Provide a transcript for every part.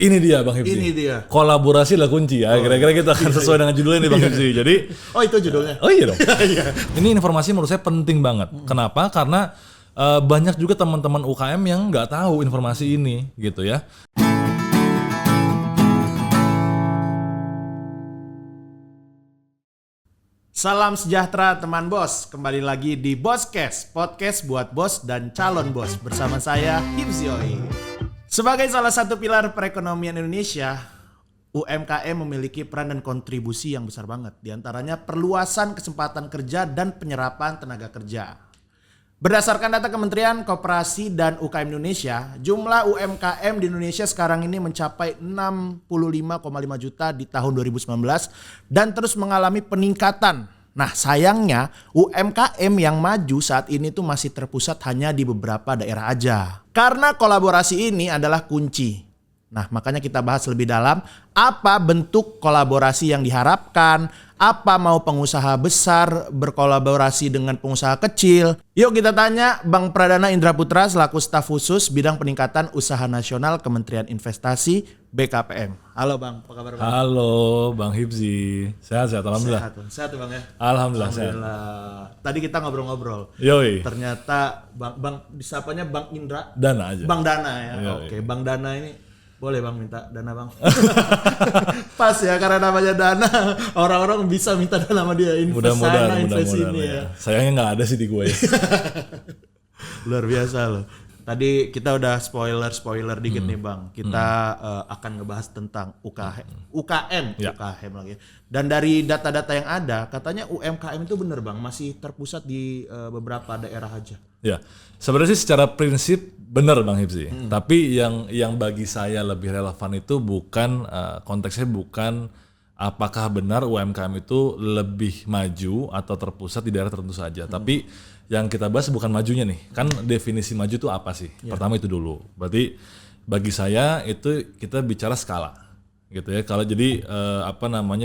Ini dia Bang Hipsi. Ini dia. Kolaborasi lah kunci ya. Kira-kira kita akan sesuai dengan judulnya nih Bang Hipsi. Jadi itu judulnya. Oh iya dong. Ini informasi menurut saya penting banget. Kenapa? Karena banyak juga teman-teman UKM yang nggak tahu informasi ini gitu ya. Salam sejahtera teman bos, kembali lagi di Bosscast, podcast buat bos dan calon bos bersama saya Hipsi Oi. Sebagai salah satu pilar perekonomian Indonesia, UMKM memiliki peran dan kontribusi yang besar banget. Di antaranya perluasan kesempatan kerja dan penyerapan tenaga kerja. Berdasarkan data Kementerian Koperasi dan UKM Indonesia, jumlah UMKM di Indonesia sekarang ini mencapai 65,5 juta di tahun 2019 dan terus mengalami peningkatan. Nah sayangnya UMKM yang maju saat ini tuh masih terpusat hanya di beberapa daerah aja. Karena kolaborasi ini adalah kunci. Nah makanya kita bahas lebih dalam apa bentuk kolaborasi yang diharapkan, apa mau pengusaha besar berkolaborasi dengan pengusaha kecil. Yuk kita tanya Bang Pradana Indra Putra selaku staf khusus bidang peningkatan usaha nasional Kementerian Investasi BKPM. Halo Bang, apa kabar Bang? Halo Bang Hipsi, sehat alhamdulillah. Sehat Bang ya? Alhamdulillah sehat. Tadi kita ngobrol-ngobrol. Yoi. Ternyata Bang disapanya Bang Indra. Dana aja. Bang Dana ya. Yoi. Oke, Bang Dana ini boleh Bang minta dana Bang. Pas ya karena namanya Dana, orang-orang bisa minta dana sama dia invest sana, invest ini ya. Sayangnya nggak ada sih di gue. Luar biasa loh. Tadi kita udah spoiler dikit nih Bang. Kita akan ngebahas tentang UKM lagi. Dan dari data-data yang ada, katanya UMKM itu bener Bang, masih terpusat di beberapa daerah aja. Ya, sebenarnya sih secara prinsip benar Bang Hipsi. Tapi yang bagi saya lebih relevan itu bukan konteksnya bukan apakah benar UMKM itu lebih maju atau terpusat di daerah tertentu saja. Tapi yang kita bahas bukan majunya nih. Kan definisi maju itu apa sih? Pertama itu dulu. Berarti bagi saya itu kita bicara skala. Gitu ya. Kalau jadi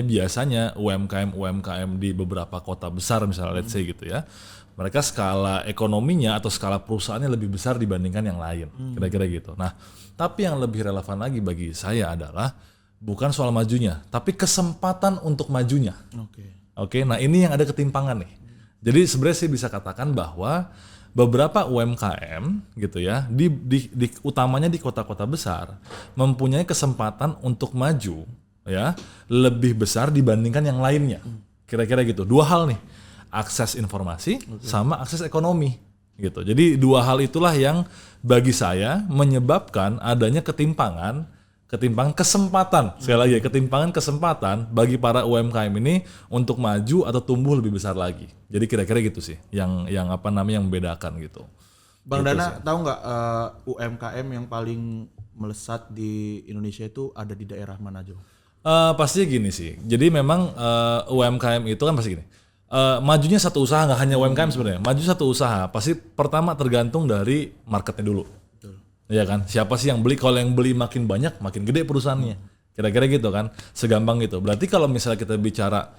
biasanya UMKM di beberapa kota besar misalnya let's say gitu ya. Mereka skala ekonominya atau skala perusahaannya lebih besar dibandingkan yang lain. Kira-kira gitu. Nah, tapi yang lebih relevan lagi bagi saya adalah bukan soal majunya, tapi kesempatan untuk majunya. Oke, nah ini yang ada ketimpangan nih. Jadi sebenarnya saya bisa katakan bahwa beberapa UMKM gitu ya, utamanya di kota-kota besar, mempunyai kesempatan untuk maju ya lebih besar dibandingkan yang lainnya. Kira-kira gitu. Dua hal nih. Akses informasi sama akses ekonomi gitu. Jadi dua hal itulah yang bagi saya menyebabkan adanya ketimpangan kesempatan. Sekali lagi ketimpangan kesempatan bagi para UMKM ini untuk maju atau tumbuh lebih besar lagi. Jadi kira-kira gitu sih yang membedakan gitu. Bang gitu Dana sih. tahu nggak UMKM yang paling melesat di Indonesia itu ada di daerah mana aja? Pastinya gini sih. Jadi memang UMKM itu kan pasti gini. Majunya satu usaha, nggak hanya UMKM sebenarnya. Maju satu usaha pasti pertama tergantung dari marketnya dulu. Iya kan? Siapa sih yang beli? Kalau yang beli makin banyak, makin gede perusahaannya. Kira-kira gitu kan? Segampang gitu. Berarti kalau misalnya kita bicara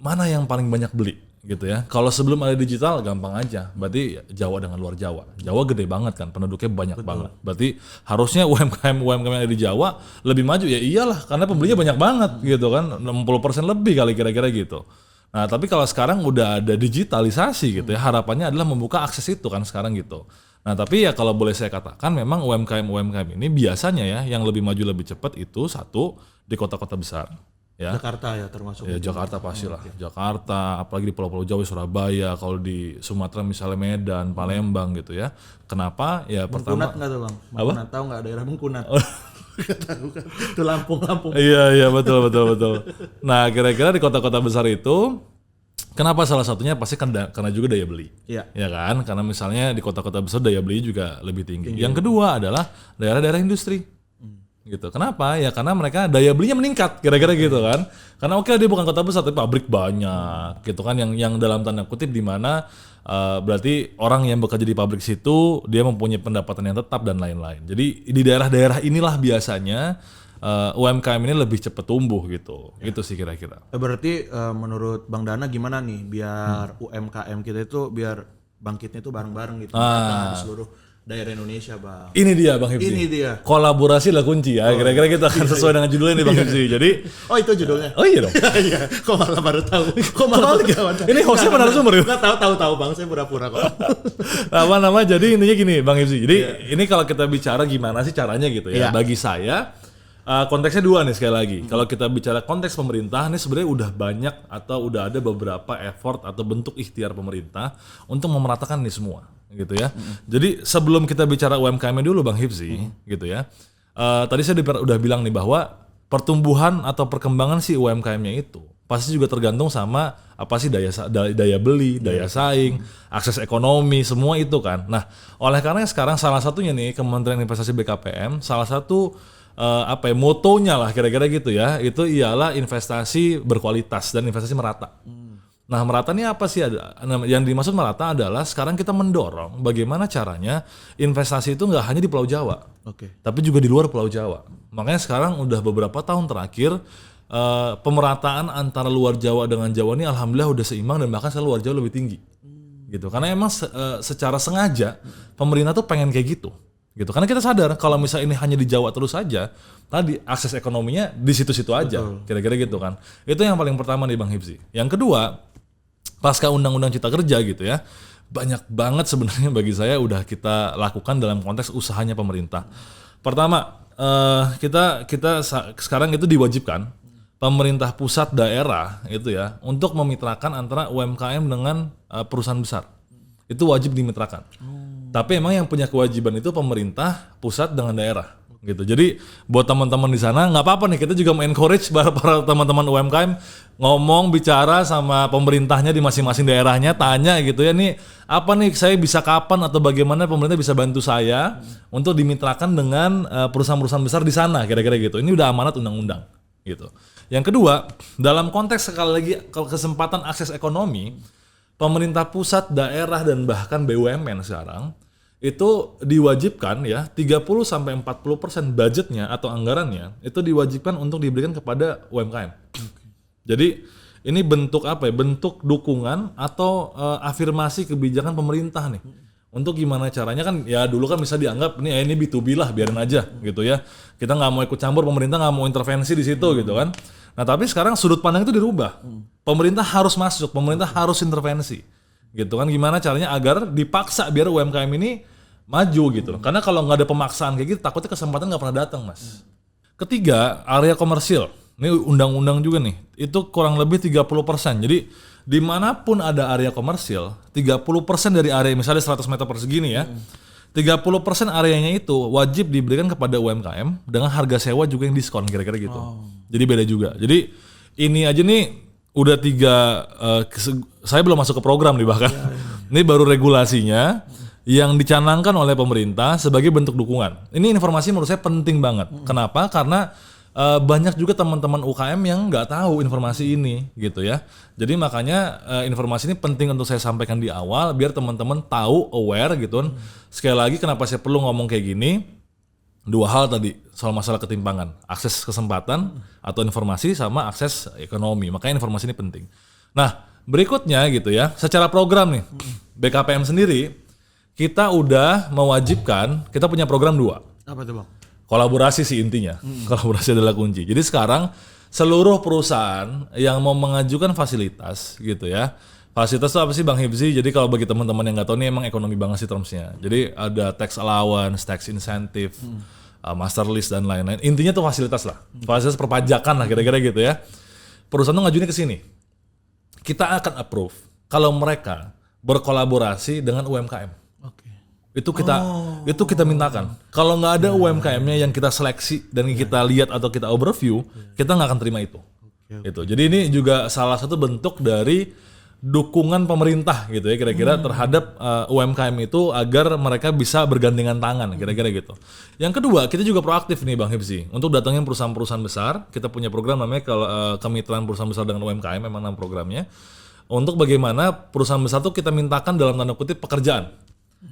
mana yang paling banyak beli gitu ya. Kalau sebelum ada digital gampang aja. Berarti Jawa dengan luar Jawa. Jawa gede banget kan, penduduknya banyak banget. Berarti harusnya UMKM yang ada di Jawa lebih maju. Ya iyalah, karena pembelinya banyak banget gitu kan. 60% lebih kali kira-kira gitu. Nah tapi kalau sekarang udah ada digitalisasi gitu ya, harapannya adalah membuka akses itu kan sekarang gitu. Nah tapi ya kalau boleh saya katakan memang UMKM ini biasanya ya yang lebih maju lebih cepat itu satu di kota-kota besar. Ya. Jakarta ya termasuk. Ya Jakarta pastilah. Jakarta, apalagi di pulau-pulau Jawa, Surabaya, kalau di Sumatera misalnya Medan, Palembang gitu ya. Kenapa? Ya pertama. Bengkunat nggak tuh Bang? Apa? Tahu nggak daerah Bengkunat? Tahu kan? Itu Lampung. Iya betul. Nah kira-kira di kota-kota besar itu kenapa salah satunya pasti karena juga daya beli. Iya. Ya kan? Karena misalnya di kota-kota besar daya beli juga lebih tinggi. Yang kedua adalah daerah-daerah industri. Gitu. Kenapa? Ya karena mereka daya belinya meningkat kira-kira gitu kan. Karena oke dia bukan kota besar tapi pabrik banyak gitu kan yang dalam tanda kutip di mana berarti orang yang bekerja di pabrik situ dia mempunyai pendapatan yang tetap dan lain-lain. Jadi di daerah-daerah inilah biasanya UMKM ini lebih cepat tumbuh gitu. Gitu sih kira-kira. Berarti menurut Bang Dana gimana nih biar UMKM kita itu biar bangkitnya itu bareng-bareng gitu di seluruh daerah Indonesia, Bang. Ini dia Bang Hipsi. Ini dia. Kolaborasi lah kunci ya. Kira-kira kita akan sesuai dengan judulnya nih Bang Hipsi. Jadi Oh, itu judulnya. oh iya dong. Iya, kok malah baru tahu. Kok malah tahu. Ini hostnya narasumber ya? Enggak tahu Bang, saya pura-pura kok. Apa nama? Jadi intinya gini Bang Hipsi. Jadi ini kalau kita bicara gimana sih caranya gitu ya. Bagi saya konteksnya dua nih sekali lagi. Kalau kita bicara konteks pemerintah, ini sebenarnya udah banyak atau udah ada beberapa effort atau bentuk ikhtiar pemerintah untuk memeratakan ini semua, gitu ya. Jadi sebelum kita bicara UMKM dulu Bang Hipsi, gitu ya. Tadi saya udah bilang nih bahwa pertumbuhan atau perkembangan si UMKM-nya itu pasti juga tergantung sama apa sih daya beli, daya saing, akses ekonomi, semua itu kan. Nah, oleh karena sekarang salah satunya nih Kementerian Investasi BKPM, salah satu motonya lah kira-kira gitu ya, itu ialah investasi berkualitas dan investasi merata. Nah, merata ini apa sih? Yang dimaksud merata adalah sekarang kita mendorong bagaimana caranya investasi itu nggak hanya di Pulau Jawa, tapi juga di luar Pulau Jawa. Makanya sekarang udah beberapa tahun terakhir pemerataan antara luar Jawa dengan Jawa ini alhamdulillah udah seimbang dan bahkan luar Jawa lebih tinggi, gitu. Karena emang secara sengaja pemerintah tuh pengen kayak gitu. Gitu. Karena kita sadar kalau misalnya ini hanya di Jawa terus saja, tadi akses ekonominya di situ-situ aja. Betul. Kira-kira gitu kan. Itu yang paling pertama nih Bang Hipsi. Yang kedua, pasca Undang-Undang Cipta Kerja gitu ya, banyak banget sebenarnya bagi saya udah kita lakukan dalam konteks usahanya pemerintah. Pertama, kita sekarang itu diwajibkan pemerintah pusat daerah itu ya untuk memitrakan antara UMKM dengan perusahaan besar. Itu wajib dimitrakan. Tapi emang yang punya kewajiban itu pemerintah pusat dengan daerah gitu. Jadi buat teman-teman di sana nggak apa-apa nih, kita juga encourage para teman-teman UMKM ngomong bicara sama pemerintahnya di masing-masing daerahnya, tanya gitu ya, nih apa nih saya bisa kapan atau bagaimana pemerintah bisa bantu saya untuk dimitrakan dengan perusahaan-perusahaan besar di sana, kira-kira gitu. Ini udah amanat undang-undang gitu. Yang kedua, dalam konteks sekali lagi kesempatan akses ekonomi, pemerintah pusat, daerah, dan bahkan BUMN sekarang itu diwajibkan ya 30-40% budgetnya atau anggarannya itu diwajibkan untuk diberikan kepada UMKM. Jadi ini bentuk apa ya? Bentuk dukungan atau afirmasi kebijakan pemerintah nih. Untuk gimana caranya kan ya dulu kan bisa dianggap ini B2B lah, biarin aja gitu ya. Kita nggak mau ikut campur, pemerintah nggak mau intervensi di situ gitu kan. Nah tapi sekarang sudut pandang itu dirubah. Pemerintah harus masuk, pemerintah harus intervensi. Gitu kan, gimana caranya agar dipaksa biar UMKM ini maju gitu. Karena kalau nggak ada pemaksaan kayak gitu, takutnya kesempatan nggak pernah datang Mas. Ketiga, area komersil. Ini undang-undang juga nih, itu kurang lebih 30%. Jadi dimanapun ada area komersil, 30% dari area misalnya 100 meter persegi nih ya, 30% areanya itu wajib diberikan kepada UMKM dengan harga sewa juga yang diskon, kira-kira gitu. Jadi beda juga. Jadi ini aja nih udah saya belum masuk ke program nih bahkan. Ini baru regulasinya yang dicanangkan oleh pemerintah sebagai bentuk dukungan. Ini informasi menurut saya penting banget. Kenapa? Karena banyak juga teman-teman UKM yang nggak tahu informasi ini gitu ya. Jadi makanya informasi ini penting untuk saya sampaikan di awal biar teman-teman tahu, aware gitu. Sekali lagi kenapa saya perlu ngomong kayak gini? Dua hal tadi soal masalah ketimpangan, akses kesempatan atau informasi sama akses ekonomi. Makanya informasi ini penting. Nah, berikutnya gitu ya, secara program nih, BKPM sendiri kita udah mewajibkan, kita punya program 2. Apa tuh Bang? Kolaborasi sih intinya. Kolaborasi adalah kunci. Jadi sekarang seluruh perusahaan yang mau mengajukan fasilitas gitu ya. Fasilitas itu apa sih Bang Hipsi? Jadi kalau bagi teman-teman yang nggak tahu, ini emang ekonomi banget sih termsnya. Jadi ada tax allowance, tax incentive, master list dan lain-lain. Intinya tuh fasilitas lah, fasilitas perpajakan lah kira-kira gitu ya. Perusahaan tuh ngajuinnya ke sini. Kita akan approve kalau mereka berkolaborasi dengan UMKM. Itu kita mintakan. Kalau nggak ada UMKM-nya yang kita seleksi dan kita lihat atau kita overview, kita nggak akan terima itu. Itu. Jadi ini juga salah satu bentuk dari dukungan pemerintah gitu ya kira-kira terhadap UMKM itu agar mereka bisa bergandengan tangan kira-kira gitu. Yang kedua, kita juga proaktif nih Bang Hipsi untuk datangin perusahaan-perusahaan besar. Kita punya program namanya kemitraan perusahaan besar dengan UMKM, memang nama programnya. Untuk bagaimana perusahaan besar tuh kita mintakan dalam tanda kutip pekerjaan.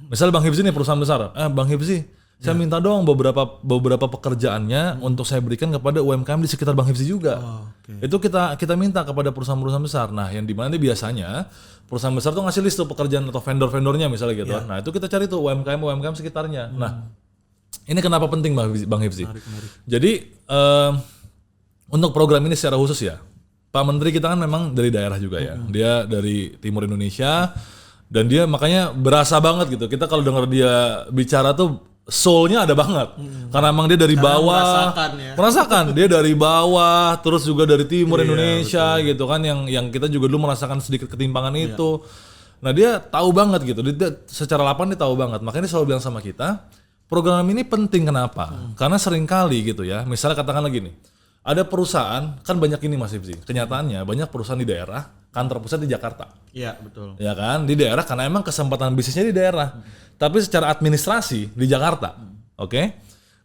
Misal Bang Hipsi nih perusahaan besar, Bang Hipsi Saya minta dong beberapa pekerjaannya untuk saya berikan kepada UMKM di sekitar Bang Hifzi juga. Itu kita minta kepada perusahaan-perusahaan besar. Nah, yang dimana biasanya perusahaan besar tuh ngasih list tuh pekerjaan atau vendor-vendornya misalnya gitu. Nah, itu kita cari tuh UMKM sekitarnya. Nah, ini kenapa penting Bang Hifzi? Menarik. Jadi untuk program ini secara khusus ya, Pak Menteri kita kan memang dari daerah juga ya. Dia dari timur Indonesia dan dia makanya berasa banget gitu. Kita kalau dengar dia bicara tuh soul-nya ada banget. Karena emang dia dari bawah. Merasakan dia dari bawah, terus juga dari timur Indonesia gitu kan yang kita juga dulu merasakan sedikit ketimpangan itu. Nah, dia tahu banget gitu. Dia secara lapangan dia tahu banget. Makanya dia selalu bilang sama kita, program ini penting kenapa? Karena seringkali gitu ya. Misalnya katakan lagi nih, ada perusahaan, kan banyak ini Mas Hifzi. Kenyataannya banyak perusahaan di daerah, kantor pusat di Jakarta. Iya, betul. Ya kan, di daerah karena emang kesempatan bisnisnya di daerah. Tapi secara administrasi di Jakarta. Oke?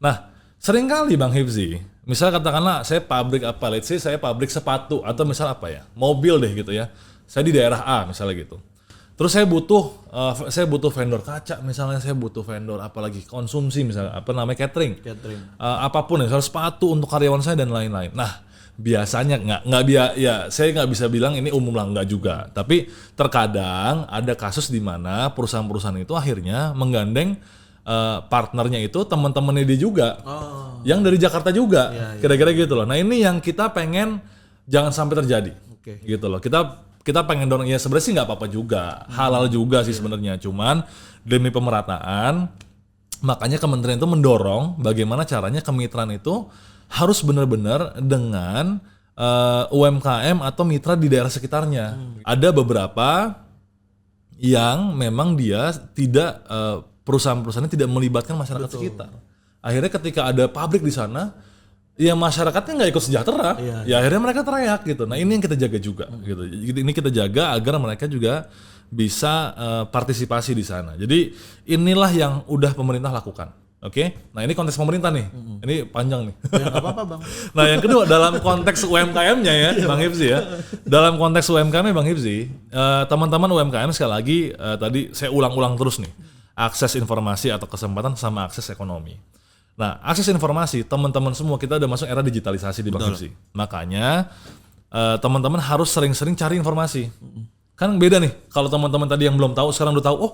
Nah, seringkali Bang Hifzi, misalnya katakanlah saya pabrik apa, let's say saya pabrik sepatu atau misal apa ya, mobil deh gitu ya. Saya di daerah A misalnya gitu. Terus saya butuh vendor kaca, misalnya saya butuh vendor apalagi konsumsi misalnya apa namanya catering. Apapun ya, misalnya sepatu untuk karyawan saya dan lain-lain. Nah, biasanya saya nggak bisa bilang ini umum lah, nggak juga. Tapi terkadang ada kasus di mana perusahaan-perusahaan itu akhirnya menggandeng partnernya itu teman-temannya dia juga, yang dari Jakarta juga, kira-kira gitu loh. Nah, ini yang kita pengen jangan sampai terjadi, gitu loh. Kita pengen dorong, ya sebenarnya sih nggak apa-apa juga, halal juga sih sebenarnya. Cuman demi pemerataan, makanya kementerian itu mendorong bagaimana caranya kemitraan itu harus benar-benar dengan UMKM atau mitra di daerah sekitarnya. Ada beberapa yang memang dia tidak perusahaan-perusahaannya tidak melibatkan masyarakat sekitar. Akhirnya ketika ada pabrik di sana, ya masyarakatnya nggak ikut sejahtera. Ya akhirnya mereka teriak gitu. Nah, ini yang kita jaga juga gitu. Ini kita jaga agar mereka juga bisa partisipasi di sana. Jadi inilah yang udah pemerintah lakukan. Oke, nah ini konteks pemerintah nih, ini panjang nih. Ya nggak apa-apa Bang. Nah yang kedua dalam konteks UMKM-nya ya, Bang Hifzi ya. Dalam konteks UMKM-nya Bang Hifzi, teman-teman UMKM sekali lagi tadi saya ulang-ulang terus nih, akses informasi atau kesempatan sama akses ekonomi. Nah akses informasi teman-teman semua kita udah masuk era digitalisasi di Bang Hifzi. Makanya teman-teman harus sering-sering cari informasi. Kan beda nih, kalau teman-teman tadi yang belum tahu sekarang udah tahu, oh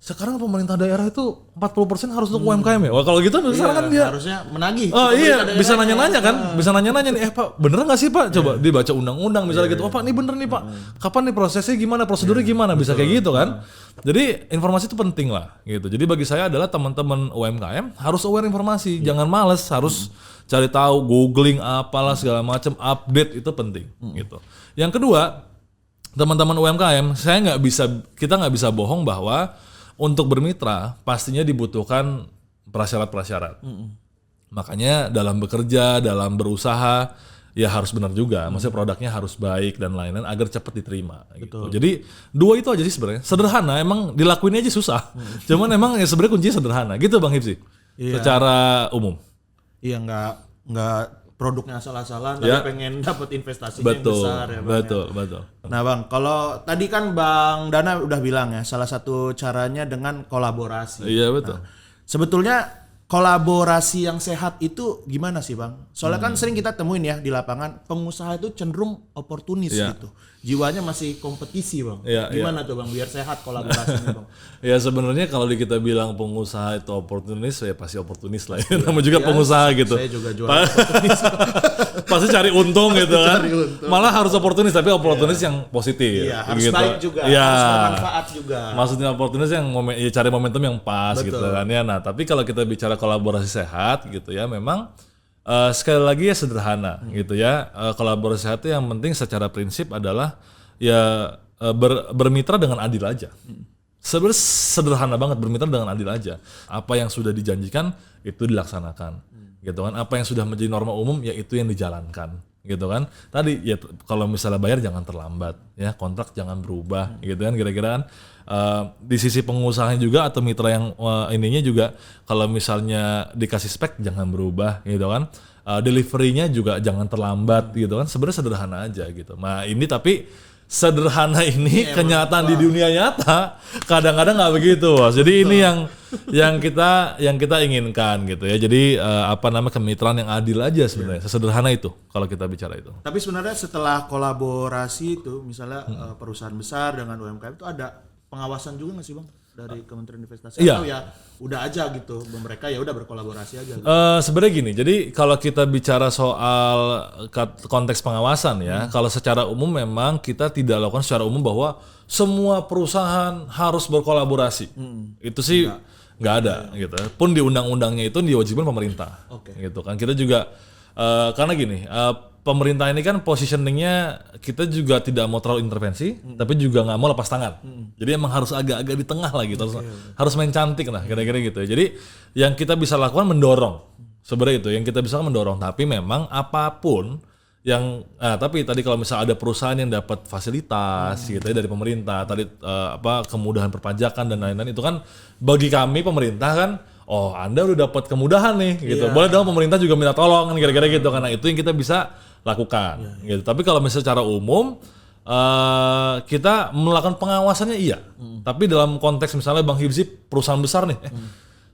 sekarang pemerintah daerah itu 40% harus untuk UMKM ya. Wah kalau gitu sekarang kan dia harusnya menagih. Oh iya, bisa nanya-nanya kan? Bisa nanya-nanya nih, Pak, bener nggak sih Pak? Coba dibaca undang-undang misalnya gitu. Oh Pak, ini bener nih Pak. Kapan nih prosesnya gimana? Prosedurnya gimana? Bisa kayak gitu kan? Jadi informasi itu penting lah gitu. Jadi bagi saya adalah teman-teman UMKM harus aware informasi. Jangan males, harus cari tahu, googling apalah segala macam, update itu penting gitu. Yang kedua, teman-teman UMKM, kita nggak bisa bohong bahwa untuk bermitra pastinya dibutuhkan prasyarat-prasyarat. Makanya dalam bekerja, dalam berusaha ya harus benar juga. Maksudnya produknya harus baik dan lain-lain agar cepat diterima. Gitu. Jadi dua itu aja sih sebenarnya. Sederhana, emang dilakuin aja susah. Cuman emang ya sebenarnya kuncinya sederhana. Gitu Bang Hifzi. Secara umum. Iya nggak produknya asal-asalan, tapi pengen dapat investasinya yang besar ya Bang. Betul. Nah Bang, kalau tadi kan Bang Dana udah bilang ya, salah satu caranya dengan kolaborasi. Iya betul. Nah, sebetulnya kolaborasi yang sehat itu gimana sih Bang? Soalnya kan sering kita temuin ya di lapangan, pengusaha itu cenderung oportunis gitu. Jiwanya masih kompetisi Bang. Gimana tuh Bang biar sehat kolaborasinya Bang? Ya sebenarnya kalau kita bilang pengusaha itu oportunis, ya pasti oportunis lah ya. Namanya juga pengusaha gitu. Saya juga jual oportunis. Pasti cari untung gitu kan. Malah harus oportunis, tapi oportunis yang positif. Iya, harus gitu. baik juga, harus bermanfaat juga. Maksudnya oportunis yang cari momentum yang pas gitu kan ya. Nah, tapi kalau kita bicara kolaborasi sehat gitu ya, memang sekali lagi ya sederhana gitu ya. Kolaborasi sehat itu yang penting secara prinsip adalah ya bermitra dengan adil aja. Sebenarnya sederhana banget, bermitra dengan adil aja. Apa yang sudah dijanjikan itu dilaksanakan, gitu kan. Apa yang sudah menjadi norma umum ya itu yang dijalankan, gitu kan. Tadi ya kalau misalnya bayar jangan terlambat, ya kontrak jangan berubah, gitu kan. Kira-kira kan di sisi pengusahanya juga atau mitra yang ininya juga kalau misalnya dikasih spek jangan berubah, gitu kan. Deliverynya juga jangan terlambat, gitu kan. Sebenarnya sederhana aja gitu. Nah ini tapi sederhana ini kenyataan di dunia nyata kadang-kadang nggak begitu, Bos. Jadi ini yang kita inginkan gitu ya. Jadi kemitraan yang adil aja sebenarnya, sesederhana itu kalau kita bicara itu. Tapi sebenarnya setelah kolaborasi itu, misalnya perusahaan besar dengan UMKM itu ada pengawasan juga nggak sih Bang dari Kementerian Investasi? Iya. Atau ya udah aja gitu, mereka ya udah berkolaborasi aja. Gitu. Sebenarnya gini, jadi kalau kita bicara soal konteks pengawasan ya, kalau secara umum memang kita tidak lakukan secara umum bahwa semua perusahaan harus berkolaborasi. Itu sih nggak ada gitu. Pun di undang-undangnya itu diwajibkan pemerintah. Gitu kan. Kita juga karena gini, pemerintah ini kan positioningnya kita juga tidak mau terlalu intervensi, tapi juga nggak mau lepas tangan. Jadi emang harus agak-agak di tengah lah gitu, harus main cantik lah kira-kira gitu. Jadi yang kita bisa lakukan mendorong, sebenarnya itu yang kita bisa mendorong. Tapi memang apapun yang, tapi tadi kalau misalnya ada perusahaan yang dapat fasilitas gitu ya dari pemerintah, tadi kemudahan perpajakan dan lain-lain itu kan bagi kami pemerintah kan. Oh, Anda udah dapat kemudahan nih gitu. Boleh dong pemerintah juga minta tolong kan kira-kira gitu, karena itu yang kita bisa lakukan gitu. Tapi kalau misalnya secara umum kita melakukan pengawasannya iya. Tapi dalam konteks misalnya Bang Hibzi perusahaan besar nih,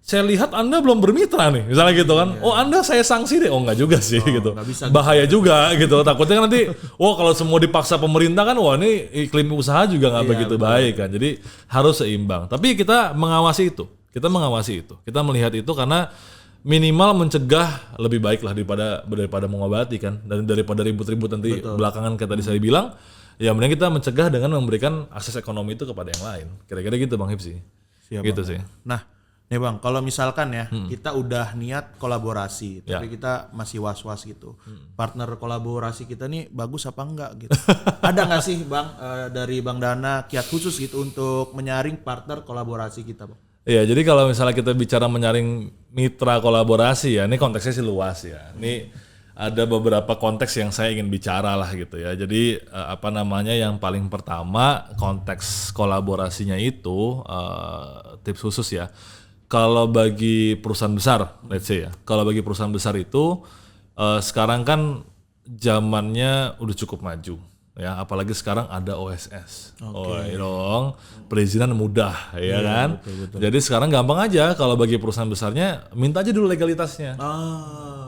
saya lihat Anda belum bermitra nih, misalnya gitu kan. Oh, Anda saya sanksi deh. Oh, enggak juga sih gitu. Bahaya juga gitu. Takutnya kan nanti kalau semua dipaksa pemerintah kan ini iklim usaha juga nggak begitu baik kan. Jadi harus seimbang. Tapi kita mengawasi itu. Kita melihat itu karena minimal mencegah lebih baik lah daripada mengobati kan, dan daripada ribut-ribut nanti belakangan kayak tadi saya bilang, ya mending kita mencegah dengan memberikan akses ekonomi itu kepada yang lain. Kira-kira gitu Bang Hibzi. Gitu sih. Nah, nih Bang, kalau misalkan ya kita udah niat kolaborasi, tapi kita masih was-was gitu. Partner kolaborasi kita nih bagus apa enggak gitu. Ada nggak sih Bang dari Bang Dana kiat khusus gitu untuk menyaring partner kolaborasi kita Bang? Iya, jadi kalau misalnya kita bicara menyaring mitra kolaborasi ya, ini konteksnya sih luas ya. Ini ada beberapa konteks yang saya ingin bicara lah gitu ya. Jadi yang paling pertama konteks kolaborasinya itu tips khusus ya. Kalau bagi perusahaan besar, let's say ya. Kalau bagi perusahaan besar itu sekarang kan zamannya udah cukup maju. Ya, apalagi sekarang ada OSS. Dong, perizinan mudah ya kan. Betul. Jadi sekarang gampang aja kalau bagi perusahaan besarnya minta aja dulu legalitasnya.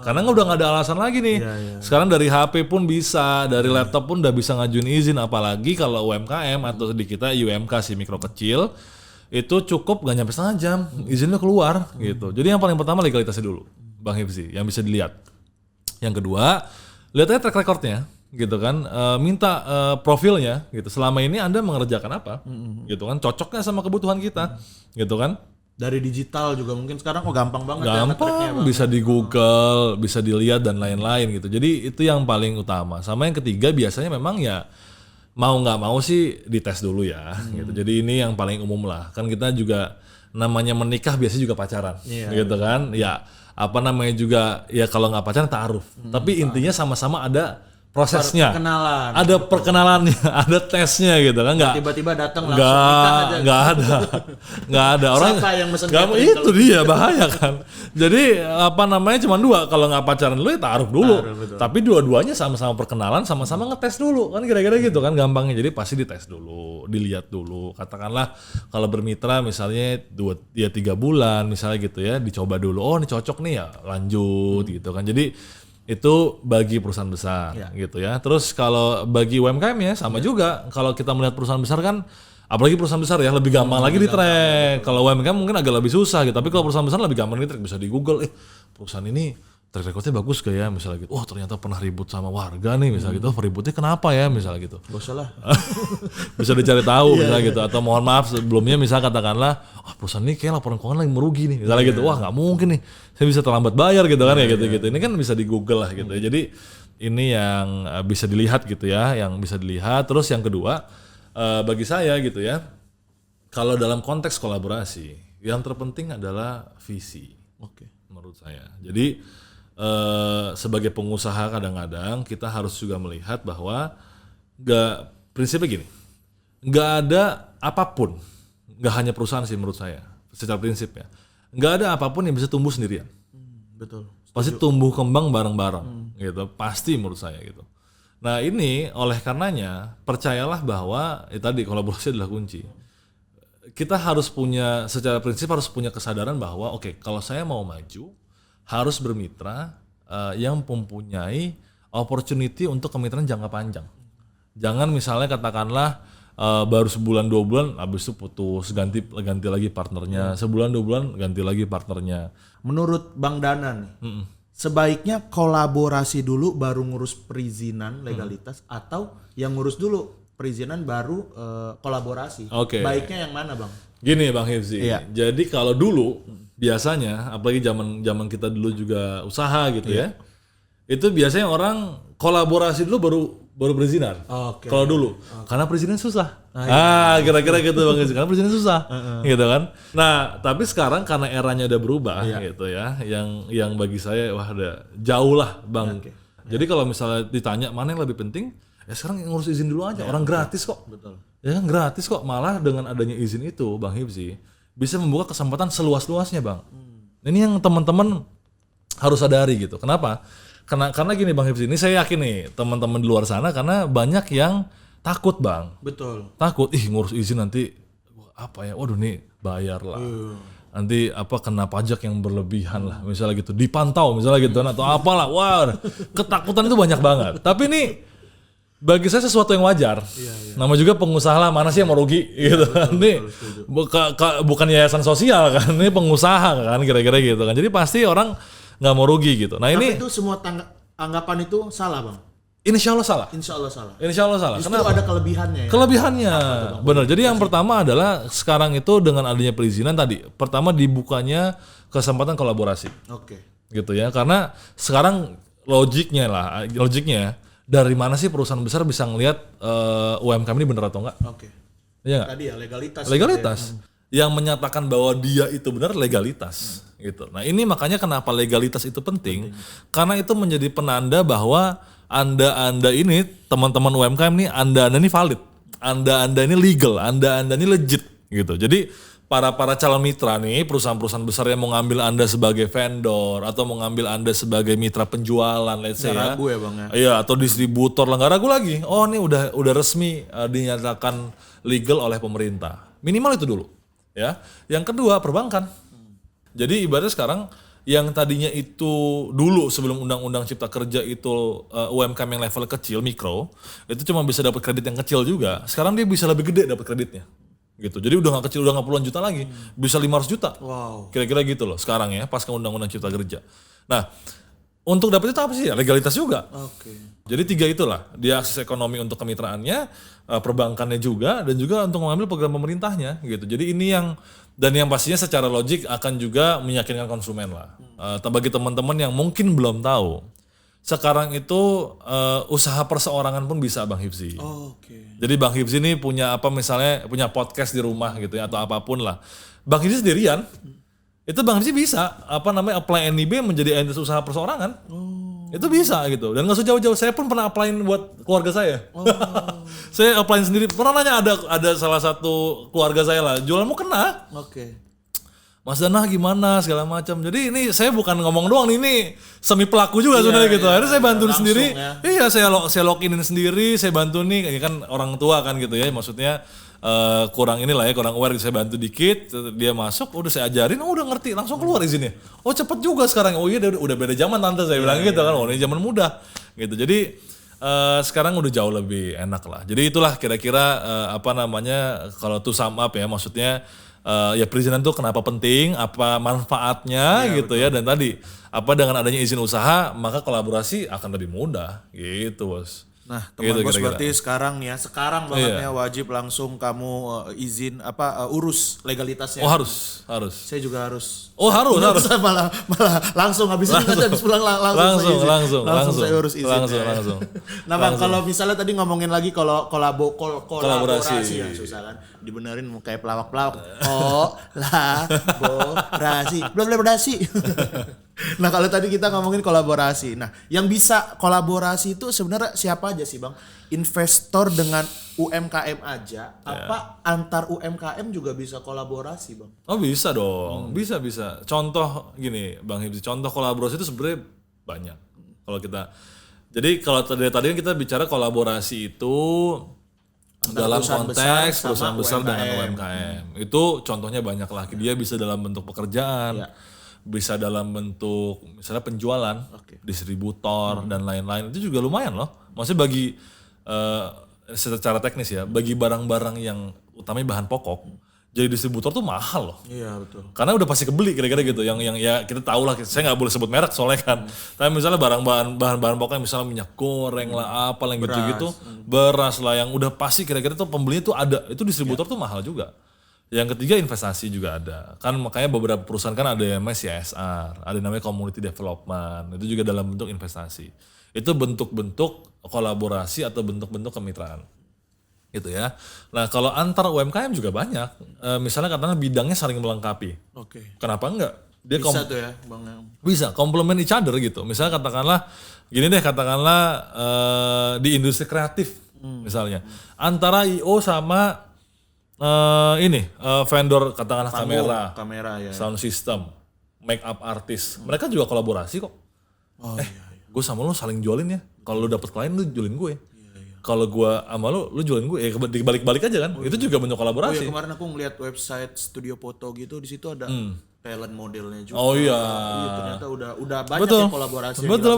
Karena udah nggak ada alasan lagi nih. Sekarang dari HP pun bisa, dari laptop pun udah bisa ngajuin izin, apalagi kalau UMKM atau di kita UMK sih mikro kecil. Itu cukup gak nyampe setengah jam, izinnya keluar gitu. Jadi yang paling pertama legalitasnya dulu, Bang Hibzi, yang bisa dilihat. Yang kedua, lihat aja track recordnya. Gitu kan, minta profilnya gitu. Selama ini Anda mengerjakan apa? Gitu kan, cocoknya sama kebutuhan kita, gitu kan? Dari digital juga mungkin sekarang gampang banget. Gampang, bisa di Google, bisa dilihat dan lain-lain gitu. Jadi itu yang paling utama. Sama yang ketiga biasanya memang ya mau nggak mau sih dites dulu ya, gitu. Jadi ini yang paling umum lah. Kan kita juga namanya menikah biasanya juga pacaran, gitu kan? Ya juga ya kalau nggak pacaran ta'aruf. Tapi intinya sama-sama ada prosesnya, ada perkenalannya, ada tesnya gitu kan, nggak tiba-tiba datang langsung nikah aja. nggak ada orang itu dia bahaya kan. Jadi cuma dua, kalau nggak pacaran dulu ya taruh dulu, tapi dua-duanya sama-sama perkenalan, sama-sama ngetes dulu kan, kira-kira gitu kan gampangnya. Jadi pasti dites dulu, dilihat dulu. Katakanlah kalau bermitra misalnya 3 bulan misalnya gitu ya, dicoba dulu, oh ini cocok nih ya lanjut gitu kan. Jadi itu bagi perusahaan besar gitu ya. Terus kalau bagi UMKM ya sama juga. Kalau kita melihat perusahaan besar kan, apalagi perusahaan besar ya lebih gampang lagi di track. Kalau UMKM mungkin agak lebih susah gitu. Tapi kalau perusahaan besar lebih gampang di track, bisa di Google. Perusahaan ini track recordnya bagus gak ya misalnya gitu. Ternyata pernah ribut sama warga nih misalnya gitu. Ributnya kenapa ya misalnya gitu. Gak usah lah. Bisa dicari tahu misalnya gitu. Atau mohon maaf sebelumnya misalnya katakanlah, perusahaan ini kayak laporan keuangan lagi merugi nih misalnya gitu. Wah nggak mungkin nih, saya bisa terlambat bayar gitu kan ya gitu. Ini kan bisa di Google lah gitu. Jadi ini yang bisa dilihat gitu ya, yang bisa dilihat. Terus yang kedua bagi saya gitu ya, kalau dalam konteks kolaborasi yang terpenting adalah visi. Menurut saya. Jadi sebagai pengusaha kadang-kadang kita harus juga melihat bahwa prinsipnya gini, nggak ada apapun, nggak hanya perusahaan sih menurut saya, secara prinsip ya, nggak ada apapun yang bisa tumbuh sendirian. Betul. Pasti tumbuh kembang bareng-bareng gitu, pasti menurut saya gitu. Nah ini oleh karenanya percayalah bahwa tadi kolaborasi adalah kunci. Kita harus punya, secara prinsip harus punya kesadaran bahwa oke, kalau saya mau maju harus bermitra yang mempunyai opportunity untuk kemitraan jangka panjang. Jangan misalnya katakanlah baru sebulan 2 bulan habis itu putus, ganti lagi partnernya, sebulan 2 bulan ganti lagi partnernya. Menurut Bang Dana nih, sebaiknya kolaborasi dulu baru ngurus perizinan legalitas atau yang ngurus dulu perizinan baru kolaborasi. Oke. Baiknya yang mana, Bang? Gini Bang Hifzi, Iya. jadi kalau dulu biasanya, apalagi zaman kita dulu juga usaha gitu ya, itu biasanya orang kolaborasi dulu baru perizinan. Oke. Kalau dulu, karena perizinan susah. Kira-kira gitu Bang Hifzi, karena perizinan susah, gitu kan. Nah, tapi sekarang karena eranya udah berubah, gitu ya, yang bagi saya wah udah jauh lah Bang. Jadi kalau misalnya ditanya mana yang lebih penting, ya sekarang ngurus izin dulu aja, orang gratis kok. Betul. Ya kan gratis kok, malah dengan adanya izin itu Bang Hifzi bisa membuka kesempatan seluas-luasnya Bang. Ini yang teman-teman harus sadari gitu. Kenapa? Karena gini Bang Hifzi, ini saya yakin nih teman-teman di luar sana karena banyak yang takut Bang. Betul. Takut, ngurus izin nanti apa ya, waduh nih bayar lah. Nanti kena pajak yang berlebihan lah misalnya gitu, dipantau misalnya gitu atau apalah. Wah, ketakutan itu banyak banget. Tapi ini bagi saya sesuatu yang wajar. Nama juga pengusaha lah, mana sih yang mau rugi gitu kan. Ini bukan yayasan sosial kan, ini pengusaha kan kira-kira gitu kan. Jadi pasti orang nggak mau rugi gitu. Nah Tapi ini itu semua anggapan itu salah, Bang. insya Allah salah. Insya Allah salah. Insya Allah salah. Justru Kenapa? ada kelebihannya ya. Kelebihannya, benar. Jadi yang pertama adalah sekarang itu dengan adanya perizinan tadi, pertama dibukanya kesempatan kolaborasi. Oke. Gitu ya, karena sekarang logiknya dari mana sih perusahaan besar bisa ngelihat UMKM ini benar atau enggak? Oke. Iya enggak? Tadi ya legalitas. Legalitas. Yang menyatakan bahwa dia itu benar legalitas gitu. Nah, ini makanya kenapa legalitas itu penting. Karena itu menjadi penanda bahwa Anda ini teman-teman UMKM nih Anda ini valid. Anda ini legal, Anda ini legit gitu. Jadi para calon mitra nih, perusahaan-perusahaan besar yang mau ngambil Anda sebagai vendor atau mau ngambil Anda sebagai mitra penjualan, let's say Nggak ragu ya Bang ya. Iya, atau distributor lah, nggak ragu lagi. Oh, ini udah resmi dinyatakan legal oleh pemerintah. Minimal itu dulu, ya. Yang kedua, perbankan. Jadi ibaratnya sekarang yang tadinya itu dulu sebelum Undang-Undang Cipta Kerja itu UMKM yang level kecil, mikro, itu cuma bisa dapat kredit yang kecil juga. Sekarang dia bisa lebih gede dapat kreditnya. Gitu. Jadi udah nggak kecil, udah nggak puluhan juta lagi, bisa 500 juta. Wow. Kira-kira gitu loh sekarang ya, pasca Undang-Undang Cipta Kerja. Nah, untuk dapat itu apa sih? Ya, legalitas juga. Oke. Jadi 3 itulah, dia akses ekonomi untuk kemitraannya, perbankannya juga, dan juga untuk mengambil program pemerintahnya gitu. Jadi ini yang pastinya secara logik akan juga meyakinkan konsumen lah. Bagi teman-teman yang mungkin belum tahu, sekarang itu usaha perseorangan pun bisa Bang Hifzi. Oke. Jadi Bang Hifzi ini punya misalnya punya podcast di rumah gitu ya atau apapun lah. Bang Hifzi sendirian, itu Bang Hifzi bisa apply NIB menjadi entitas usaha perseorangan. Itu bisa gitu. Dan nggak usah jauh-jauh. Saya pun pernah applyin buat keluarga saya. Saya applyin sendiri. Pernah nanya ada salah satu keluarga saya lah, jualanmu kena. Oke. Mas Dana gimana segala macam. Jadi ini saya bukan ngomong doang nih, ini semi pelaku juga sebenarnya gitu. Akhirnya saya bantuin sendiri. Ya. Iya, saya loginin sendiri, saya bantu nih, kan orang tua kan gitu ya. Maksudnya kurang aware gitu, saya bantu dikit, dia masuk, udah saya ajarin, udah ngerti, langsung keluar izinnya. Oh, cepet juga sekarang. Oh iya, udah beda zaman tante saya bilang gitu kan. Oh, ini zaman muda. Gitu. Jadi sekarang udah jauh lebih enak lah. Jadi itulah kira-kira kalau to sum up ya, maksudnya ya perizinan tuh kenapa penting, apa manfaatnya gitu ya, dan tadi dengan adanya izin usaha maka kolaborasi akan lebih mudah gitu Bos. Nah, teman Gitu, bos kira-kira. berarti sekarang banget ya wajib langsung kamu izin urus legalitasnya. Oh harus. Saya juga harus. Oh harus. malah langsung habis pulang langsung saya urus izin. Langsung. Nah Bang, kalau misalnya tadi ngomongin lagi kalau kolaborasi ya susah kan. Dibenerin kayak pelawak-pelawak. Kolaborasi. Nah kalau tadi kita ngomongin kolaborasi. Nah yang bisa kolaborasi itu sebenarnya siapa aja sih Bang? Investor dengan UMKM aja? Apa antar UMKM juga bisa kolaborasi Bang? Oh bisa dong, bisa. Contoh gini Bang Hibzi, contoh kolaborasi itu sebenarnya banyak. Kalau kita Jadi kalau tadi kan kita bicara kolaborasi itu dalam konteks perusahaan besar dengan UMKM. Itu contohnya banyak lah. Dia bisa dalam bentuk pekerjaan, bisa dalam bentuk misalnya penjualan, distributor dan lain-lain. Itu juga lumayan loh. Maksudnya bagi secara teknis ya, bagi barang-barang yang utamanya bahan pokok, jadi distributor tuh mahal loh. Iya betul. Karena udah pasti kebeli kira-kira gitu. Yang ya kita tahu lah. Saya nggak boleh sebut merek soalnya kan. Tapi misalnya bahan-bahan pokoknya misalnya minyak goreng lah, apa yang gitu-gitu, beras lah yang udah pasti kira-kira tuh pembelinya tuh ada. Itu distributor tuh mahal juga. Yang ketiga investasi juga ada. Kan makanya beberapa perusahaan kan ada yang namanya CSR, ada yang namanya community development. Itu juga dalam bentuk investasi. Itu bentuk-bentuk kolaborasi atau bentuk-bentuk kemitraan. Gitu ya. Nah kalau antar UMKM juga banyak. Misalnya katanya bidangnya saling melengkapi. Kenapa enggak? Dia bisa tuh ya Bang. Bisa complement each other gitu. Misalnya katakanlah gini deh, katakanlah di industri kreatif misalnya antara IO sama vendor katakanlah kamera ya. sound system, make up artist. Mereka juga kolaborasi kok. Gue sama lu saling jualin ya. Kalau lu dapet klien lu jualin gue. Kalau gue sama lu jualin gue, ya dibalik-balik aja kan. Itu juga bentuk kolaborasi. Kemarin aku ngeliat website studio foto gitu, di situ ada talent modelnya juga. Ternyata udah banyak ya kolaborasi. Betul.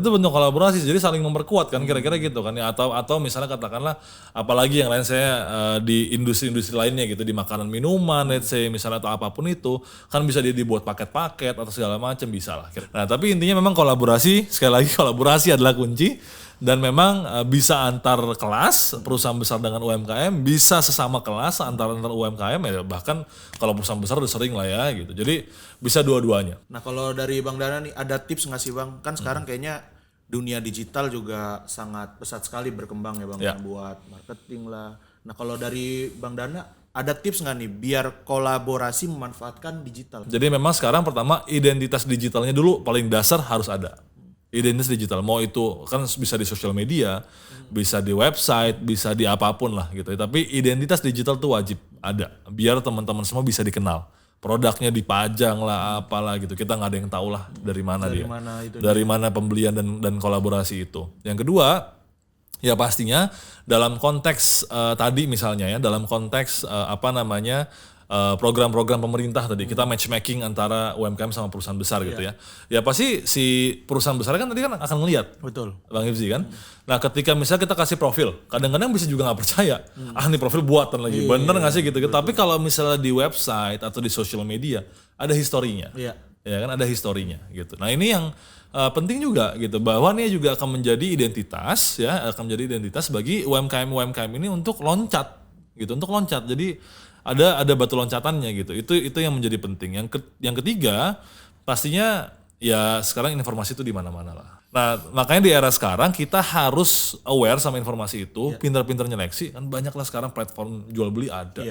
Itu bentuk kolaborasi. Jadi saling memperkuat kan kira-kira gitu kan. Atau misalnya katakanlah apalagi yang lain saya di industri-industri lainnya gitu, di makanan minuman, let's say misalnya atau apapun itu kan bisa dibuat paket-paket atau segala macam bisa lah. Nah tapi intinya memang kolaborasi, sekali lagi kolaborasi adalah kunci. Dan memang bisa antar kelas perusahaan besar dengan UMKM, bisa sesama kelas antar UMKM ya, bahkan kalau perusahaan besar udah sering lah ya gitu. Jadi bisa dua-duanya. Nah kalau dari Bang Dana nih ada tips nggak sih Bang? Kan sekarang kayaknya dunia digital juga sangat pesat sekali berkembang ya Bang, buat marketing lah. Nah kalau dari Bang Dana ada tips nggak nih biar kolaborasi memanfaatkan digital? Jadi memang sekarang pertama identitas digitalnya dulu paling dasar harus ada. Identitas digital, mau itu kan bisa di sosial media, bisa di website, bisa di apapun lah gitu. Tapi identitas digital tuh wajib ada, biar teman-teman semua bisa dikenal. Produknya dipajang lah, apalah gitu. Kita nggak ada yang tahu lah dari mana dari mana pembelian dan kolaborasi itu. Yang kedua, ya pastinya dalam konteks tadi misalnya ya, dalam konteks program-program pemerintah tadi kita matchmaking antara UMKM sama perusahaan besar gitu ya. Ya pasti si perusahaan besar kan tadi kan akan ngelihat. Betul. Bang Hifzi kan. Nah ketika misalnya kita kasih profil, kadang-kadang bisa juga nggak percaya. Ini profil buatan lagi. Bener nggak sih gitu. Tapi kalau misalnya di website atau di social media ada historinya. Ya kan ada historinya gitu. Nah ini yang penting juga gitu, bahwa ini juga akan menjadi identitas ya, akan menjadi identitas bagi UMKM ini untuk loncat gitu, untuk loncat. Jadi ada batu loncatannya gitu. Itu yang menjadi penting. Yang ketiga pastinya ya sekarang informasi itu di mana-mana lah. Nah, makanya di era sekarang kita harus aware sama informasi itu, pintar-pintar nyeleksi. Kan banyak lah sekarang platform jual beli ada.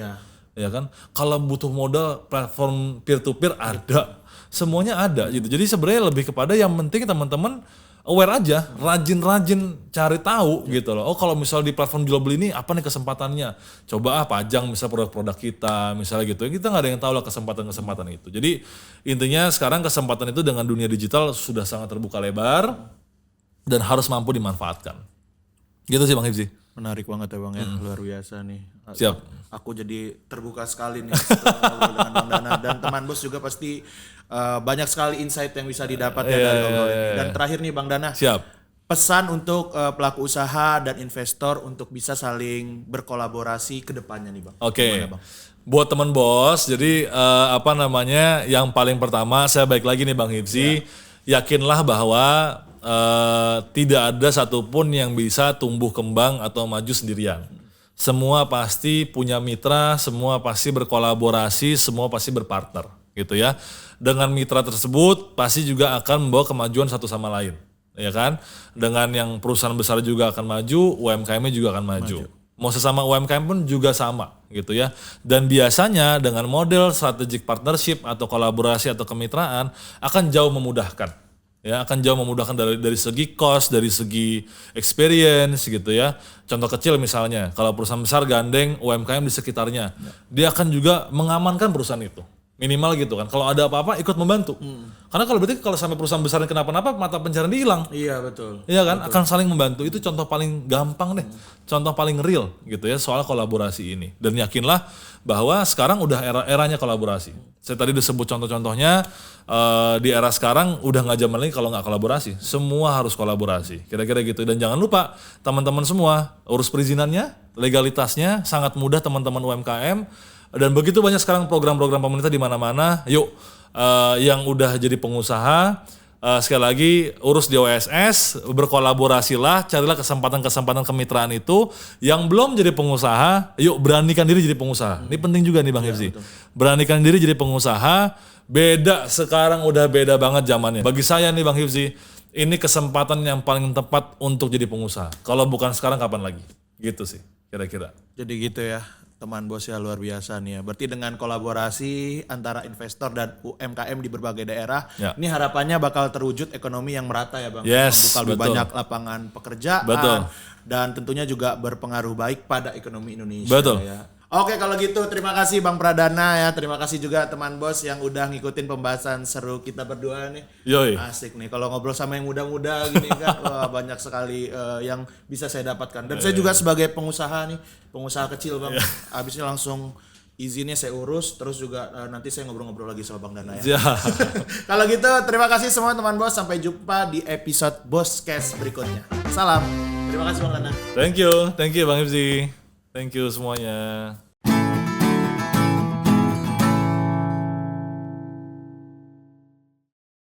Ya kan? Kalau butuh modal platform peer to peer ada. Semuanya ada gitu. Jadi sebenarnya lebih kepada yang penting teman-teman aware aja, rajin-rajin cari tahu gitu loh. Oh kalau misal di platform jual beli ini apa nih kesempatannya? Coba pajang misal produk-produk kita misalnya gitu. Kita nggak ada yang tahu lah kesempatan-kesempatan itu. Jadi intinya sekarang kesempatan itu dengan dunia digital sudah sangat terbuka lebar dan harus mampu dimanfaatkan. Gitu sih Bang Hifzi. Menarik banget ya Bang ya, luar biasa nih. Siap. Aku jadi terbuka sekali nih setelah ngobrol dengan Bang Dana, dan teman bos juga pasti banyak sekali insight yang bisa didapat dari obrolan ini. Dan terakhir nih Bang Dana. Siap. Pesan untuk pelaku usaha dan investor untuk bisa saling berkolaborasi ke depannya nih Bang. Oke. Buat teman bos, jadi yang paling pertama saya balik lagi nih Bang Hifzi, yakinlah bahwa tidak ada satupun yang bisa tumbuh kembang atau maju sendirian. Semua pasti punya mitra, semua pasti berkolaborasi, semua pasti berpartner gitu ya. Dengan mitra tersebut pasti juga akan membawa kemajuan satu sama lain, ya kan? Dengan yang perusahaan besar juga akan maju, UMKM-nya juga akan maju. Mau sesama UMKM pun juga sama gitu ya. Dan biasanya dengan model strategic partnership atau kolaborasi atau kemitraan akan jauh memudahkan. Ya, akan jauh memudahkan dari segi cost, dari segi experience gitu ya. Contoh kecil misalnya, kalau perusahaan besar gandeng UMKM di sekitarnya, dia akan juga mengamankan perusahaan itu. Minimal gitu kan. Kalau ada apa-apa ikut membantu. Karena kalau sampai perusahaan besar kenapa-napa mata pencarian dia hilang. Iya betul. Iya kan, akan saling membantu. Itu contoh paling gampang deh. Contoh paling real gitu ya soal kolaborasi ini. Dan yakinlah bahwa sekarang udah eranya kolaborasi. Saya tadi disebut contoh-contohnya di era sekarang udah nggak zaman lagi kalau nggak kolaborasi. Semua harus kolaborasi. Kira-kira gitu. Dan jangan lupa teman-teman semua urus perizinannya, legalitasnya sangat mudah teman-teman UMKM. Dan begitu banyak sekarang program-program pemerintah di mana-mana. Yuk, yang udah jadi pengusaha, sekali lagi urus di OSS, berkolaborasilah, carilah kesempatan-kesempatan kemitraan itu. Yang belum jadi pengusaha, yuk beranikan diri jadi pengusaha. Ini penting juga nih Bang Hifzi. Beranikan diri jadi pengusaha. Beda sekarang udah beda banget zamannya. Bagi saya nih Bang Hifzi, ini kesempatan yang paling tepat untuk jadi pengusaha. Kalau bukan sekarang kapan lagi? Gitu sih kira-kira. Jadi gitu ya. Teman bos ya luar biasa nih ya. Berarti dengan kolaborasi antara investor dan UMKM di berbagai daerah, ini harapannya bakal terwujud ekonomi yang merata ya Bang. Yes, Membuka lebih banyak lapangan pekerjaan. Betul. Dan tentunya juga berpengaruh baik pada ekonomi Indonesia. Betul. Ya. Oke kalau gitu terima kasih Bang Pradana ya. Terima kasih juga teman bos yang udah ngikutin pembahasan seru kita berdua nih. Yoi. Asik nih kalau ngobrol sama yang muda-muda gini kan wah, banyak sekali yang bisa saya dapatkan. Dan saya juga sebagai pengusaha nih, pengusaha kecil Bang. Abisnya langsung izinnya saya urus, terus juga nanti saya ngobrol-ngobrol lagi sama Bang Dana ya. Kalau gitu terima kasih semua teman bos, sampai jumpa di episode Bosscast berikutnya. Salam. Terima kasih Bang Dana. Thank you Bang Hifzi. Thank you semuanya.